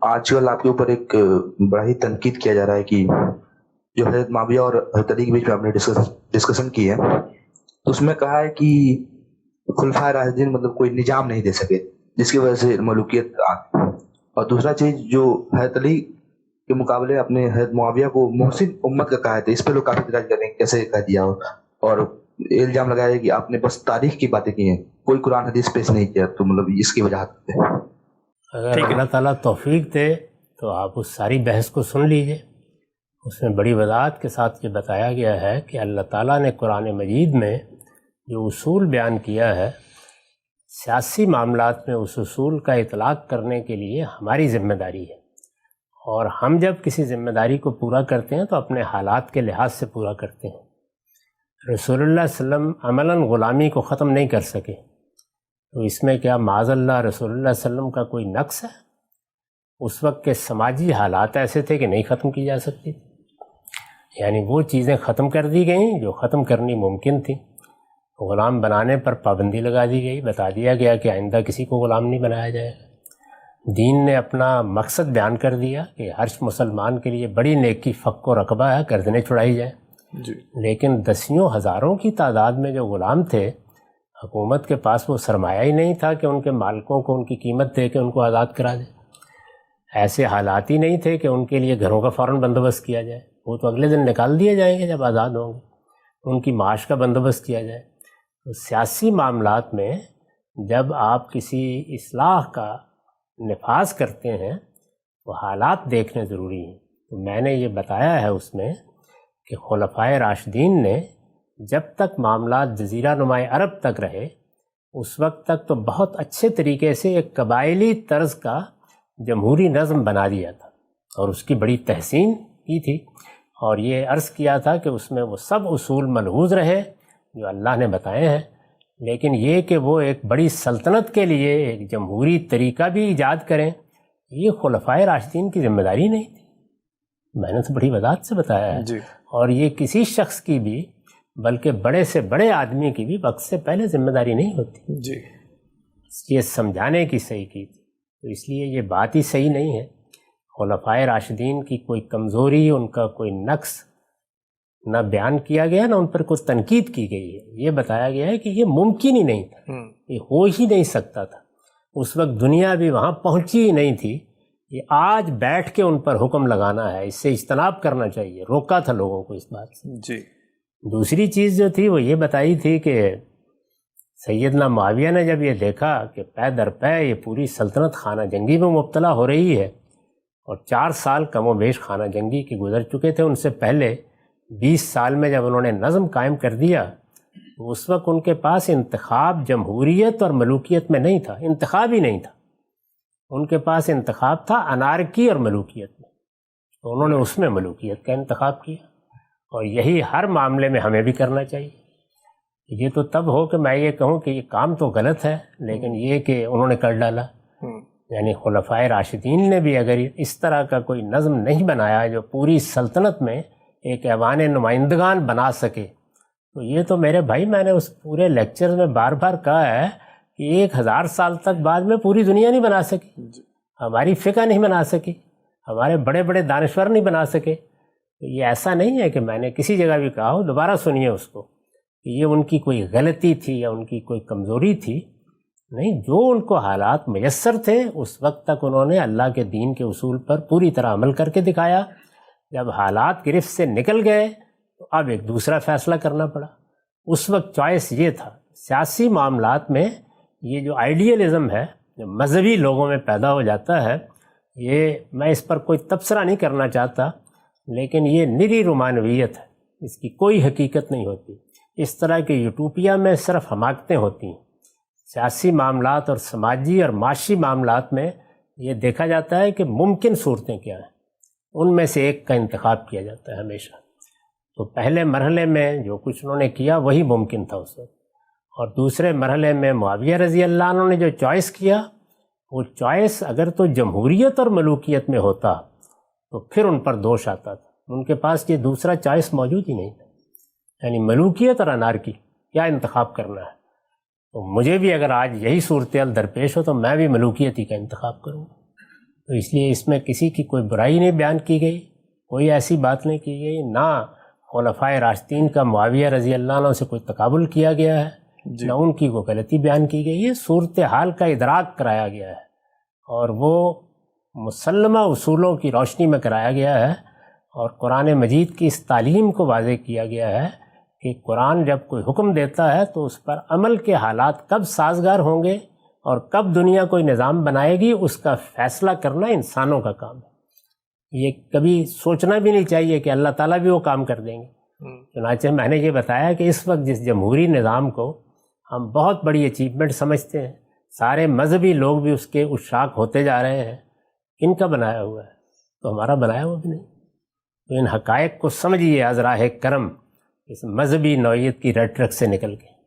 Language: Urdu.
آج کل آپ کے اوپر ایک بڑا ہی تنقید کیا جا رہا ہے کہ جو حضرت معاویہ اور حضرت علی کے بیچ میں آپ نے ڈسکشن کی ہے، تو اس میں کہا ہے کہ خلفائے راشدین مطلب کوئی نظام نہیں دے سکے جس کی وجہ سے ملوکیت آ گئی۔ اور دوسرا چیز جو حضرت علی کے مقابلے اپنے حضرت معاویہ کو محسن امت کا کہا ہے، تو اس پہ لوگ کافی اعتراض کر رہے ہیں کیسے کہہ دیا ہو، اور الزام لگایا ہے کہ آپ نے بس تاریخ کی باتیں کی ہیں، کوئی قرآن حدیث پیش نہیں کیا، تو مطلب اس کی وجاہت ہے۔ اگر اللہ تعالیٰ توفیق دے تو آپ اس ساری بحث کو سن لیجئے۔ اس میں بڑی وضاحت کے ساتھ یہ بتایا گیا ہے کہ اللہ تعالیٰ نے قرآن مجید میں جو اصول بیان کیا ہے، سیاسی معاملات میں اس اصول کا اطلاق کرنے کے لیے ہماری ذمہ داری ہے، اور ہم جب کسی ذمہ داری کو پورا کرتے ہیں تو اپنے حالات کے لحاظ سے پورا کرتے ہیں۔ رسول اللہ صلی اللہ علیہ وسلم عملاً غلامی کو ختم نہیں کر سکے، تو اس میں کیا معاذ اللہ رسول اللہ صلی اللہ علیہ وسلم کا کوئی نقص ہے؟ اس وقت کے سماجی حالات ایسے تھے کہ نہیں ختم کی جا سکتی، یعنی وہ چیزیں ختم کر دی گئیں جو ختم کرنی ممکن تھیں۔ غلام بنانے پر پابندی لگا دی گئی، بتا دیا گیا کہ آئندہ کسی کو غلام نہیں بنایا جائے گا۔ دین نے اپنا مقصد بیان کر دیا کہ ہر مسلمان کے لیے بڑی نیکی فق و رقبہ ہے، گردنیں چھڑائی جائیں۔ لیکن دسیوں ہزاروں کی تعداد میں جو غلام تھے، حکومت کے پاس وہ سرمایہ ہی نہیں تھا کہ ان کے مالکوں کو ان کی قیمت دے کے ان کو آزاد کرا دے۔ ایسے حالات ہی نہیں تھے کہ ان کے لیے گھروں کا فوراً بندوبست کیا جائے، وہ تو اگلے دن نکال دیے جائیں گے جب آزاد ہوں گے، ان کی معاش کا بندوبست کیا جائے۔ تو سیاسی معاملات میں جب آپ کسی اصلاح کا نفاذ کرتے ہیں تو حالات دیکھنے ضروری ہیں۔ تو میں نے یہ بتایا ہے اس میں کہ خلفائے راشدین نے جب تک معاملات جزیرہ نمائے عرب تک رہے، اس وقت تک تو بہت اچھے طریقے سے ایک قبائلی طرز کا جمہوری نظم بنا دیا تھا، اور اس کی بڑی تحسین کی تھی، اور یہ عرض کیا تھا کہ اس میں وہ سب اصول ملحوظ رہے جو اللہ نے بتائے ہیں، لیکن یہ کہ وہ ایک بڑی سلطنت کے لیے ایک جمہوری طریقہ بھی ایجاد کریں، یہ خلفائے راشدین کی ذمہ داری نہیں تھی۔ میں نے تو بڑی وضاحت سے بتایا ہے، اور یہ کسی شخص کی بھی، بلکہ بڑے سے بڑے آدمی کی بھی وقت سے پہلے ذمہ داری نہیں ہوتی۔ یہ سمجھانے کی صحیح کی تھی، تو اس لیے یہ بات ہی صحیح نہیں ہے۔ خلفائے راشدین کی کوئی کمزوری، ان کا کوئی نقص نہ بیان کیا گیا، نہ ان پر کوئی تنقید کی گئی ہے۔ یہ بتایا گیا ہے کہ یہ ممکن ہی نہیں تھا، یہ ہو ہی نہیں سکتا تھا، اس وقت دنیا بھی وہاں پہنچی ہی نہیں تھی۔ یہ آج بیٹھ کے ان پر حکم لگانا ہے، اس سے اجتناب کرنا چاہیے، روکا تھا لوگوں کو اس بات سے۔ دوسری چیز جو تھی وہ یہ بتائی تھی کہ سیدنا معاویہ نے جب یہ دیکھا کہ پے در پے یہ پوری سلطنت خانہ جنگی میں مبتلا ہو رہی ہے، اور 4 سال کم و بیش خانہ جنگی کے گزر چکے تھے، ان سے پہلے 20 سال میں جب انہوں نے نظم قائم کر دیا، تو اس وقت ان کے پاس انتخاب جمہوریت اور ملوکیت میں نہیں تھا، انتخاب ہی نہیں تھا، ان کے پاس انتخاب تھا انارکی اور ملوکیت میں، تو انہوں نے اس میں ملوکیت کا انتخاب کیا، اور یہی ہر معاملے میں ہمیں بھی کرنا چاہیے۔ یہ تو تب ہو کہ میں یہ کہوں کہ یہ کام تو غلط ہے، لیکن یہ کہ انہوں نے کر ڈالا، یعنی خلفائے راشدین نے بھی اگر اس طرح کا کوئی نظم نہیں بنایا جو پوری سلطنت میں ایک ایوان نمائندگان بنا سکے، تو یہ تو میرے بھائی، میں نے اس پورے لیکچر میں بار بار کہا ہے کہ 1000 سال تک بعد میں پوری دنیا نہیں بنا سکی، ہماری فقہ نہیں بنا سکی، ہمارے بڑے بڑے دانشور نہیں بنا سکے۔ یہ ایسا نہیں ہے کہ میں نے کسی جگہ بھی کہا ہو، دوبارہ سنیے اس کو، کہ یہ ان کی کوئی غلطی تھی یا ان کی کوئی کمزوری تھی، نہیں، جو ان کو حالات میسر تھے اس وقت تک انہوں نے اللہ کے دین کے اصول پر پوری طرح عمل کر کے دکھایا۔ جب حالات گرفت سے نکل گئے تو اب ایک دوسرا فیصلہ کرنا پڑا۔ اس وقت چوائس یہ تھا۔ سیاسی معاملات میں یہ جو آئیڈیلزم ہے، جو مذہبی لوگوں میں پیدا ہو جاتا ہے، یہ میں اس پر کوئی تبصرہ نہیں کرنا چاہتا، لیکن یہ نری رومانویت ہے، اس کی کوئی حقیقت نہیں ہوتی۔ اس طرح کے یوٹوپیا میں صرف حماقتیں ہوتی ہیں۔ سیاسی معاملات اور سماجی اور معاشی معاملات میں یہ دیکھا جاتا ہے کہ ممکن صورتیں کیا ہیں، ان میں سے ایک کا انتخاب کیا جاتا ہے ہمیشہ۔ تو پہلے مرحلے میں جو کچھ انہوں نے کیا وہی ممکن تھا اس وقت، اور دوسرے مرحلے میں معاویہ رضی اللہ عنہ نے جو چوائس کیا، وہ چوائس اگر تو جمہوریت اور ملوکیت میں ہوتا تو پھر ان پر دوش آتا تھا۔ ان کے پاس یہ دوسرا چوائس موجود ہی نہیں تھا، یعنی ملوکیت اور انارکی، کیا انتخاب کرنا ہے۔ تو مجھے بھی اگر آج یہی صورتحال درپیش ہو تو میں بھی ملوکیت ہی کا انتخاب کروں گا۔ تو اس لیے اس میں کسی کی کوئی برائی نہیں بیان کی گئی، کوئی ایسی بات نہیں کی گئی، نہ خلفائے راشدین کا معاویہ رضی اللہ عنہ سے کوئی تقابل کیا گیا ہے، نہ ان کی کوئی غلطی بیان کی گئی ہے۔ صورتحال کا ادراک کرایا گیا ہے اور وہ مسلمہ اصولوں کی روشنی میں کرایا گیا ہے، اور قرآن مجید کی اس تعلیم کو واضح کیا گیا ہے کہ قرآن جب کوئی حکم دیتا ہے تو اس پر عمل کے حالات کب سازگار ہوں گے اور کب دنیا کوئی نظام بنائے گی، اس کا فیصلہ کرنا انسانوں کا کام ہے۔ یہ کبھی سوچنا بھی نہیں چاہیے کہ اللہ تعالیٰ بھی وہ کام کر دیں گے۔ چنانچہ میں نے یہ بتایا کہ اس وقت جس جمہوری نظام کو ہم بہت بڑی اچیومنٹ سمجھتے ہیں، سارے مذہبی لوگ بھی اس کے عشاق ہوتے جا رہے ہیں، کن کا بنایا ہوا ہے؟ تو ہمارا بنایا ہوا بھی نہیں۔ تو ان حقائق کو سمجھیے از راہ کرم، اس مذہبی نوعیت کی ریٹرک سے نکل کے۔